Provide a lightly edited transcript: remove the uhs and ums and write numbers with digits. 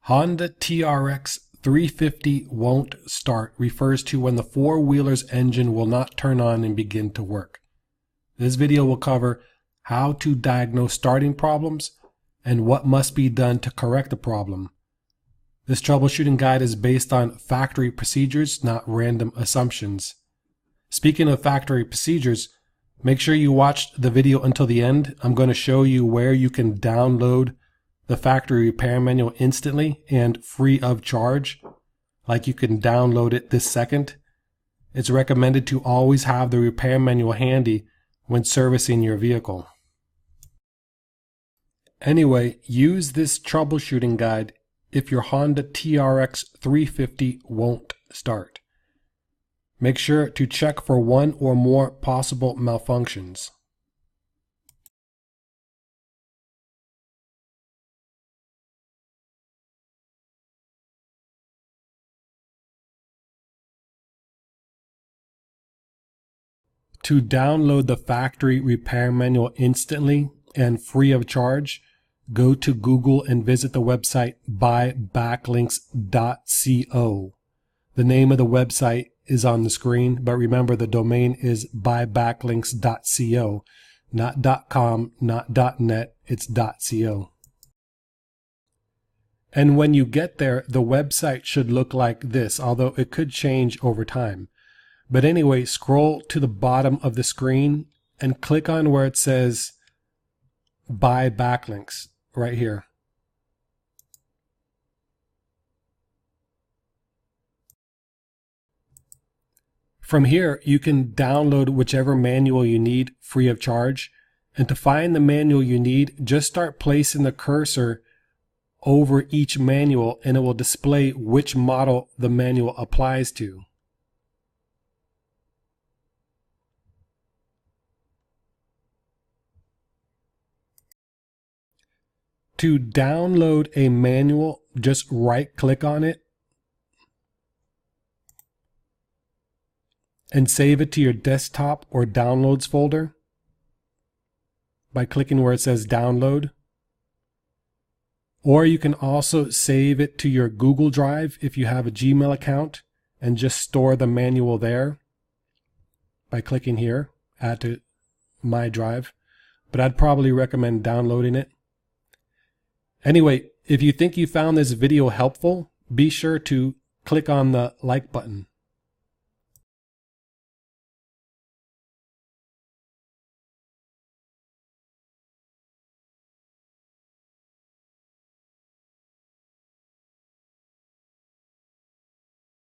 Honda TRX 350 won't start refers to when the four-wheeler's engine will not turn on and begin to work. This video will cover how to diagnose starting problems and what must be done to correct the problem. This troubleshooting guide is based on factory procedures, not random assumptions. Speaking of factory procedures, make sure you watch the video until the end. I'm going to show you where you can download the factory repair manual instantly and free of charge. Like you can download it this second. It's recommended to always have the repair manual handy when servicing your vehicle. Anyway, use this troubleshooting guide if your Honda TRX 350 won't start. Make sure to check for one or more possible malfunctions. To download the factory repair manual instantly and free of charge, go to Google and visit the website buybacklinks.co. The name of the website is on the screen, but remember the domain is buybacklinks.co, not .com, not .net, it's .co. And when you get there, the website should look like this, although it could change over time. But anyway, scroll to the bottom of the screen and click on where it says Buy Backlinks right here. From here, you can download whichever manual you need free of charge. And to find the manual you need, just start placing the cursor over each manual and it will display which model the manual applies to. To download a manual, just right-click on it and save it to your desktop or downloads folder by clicking where it says download. Or you can also save it to your Google Drive if you have a Gmail account and just store the manual there by clicking here, add to my drive. But I'd probably recommend downloading it. Anyway, if you think you found this video helpful, be sure to click on the like button.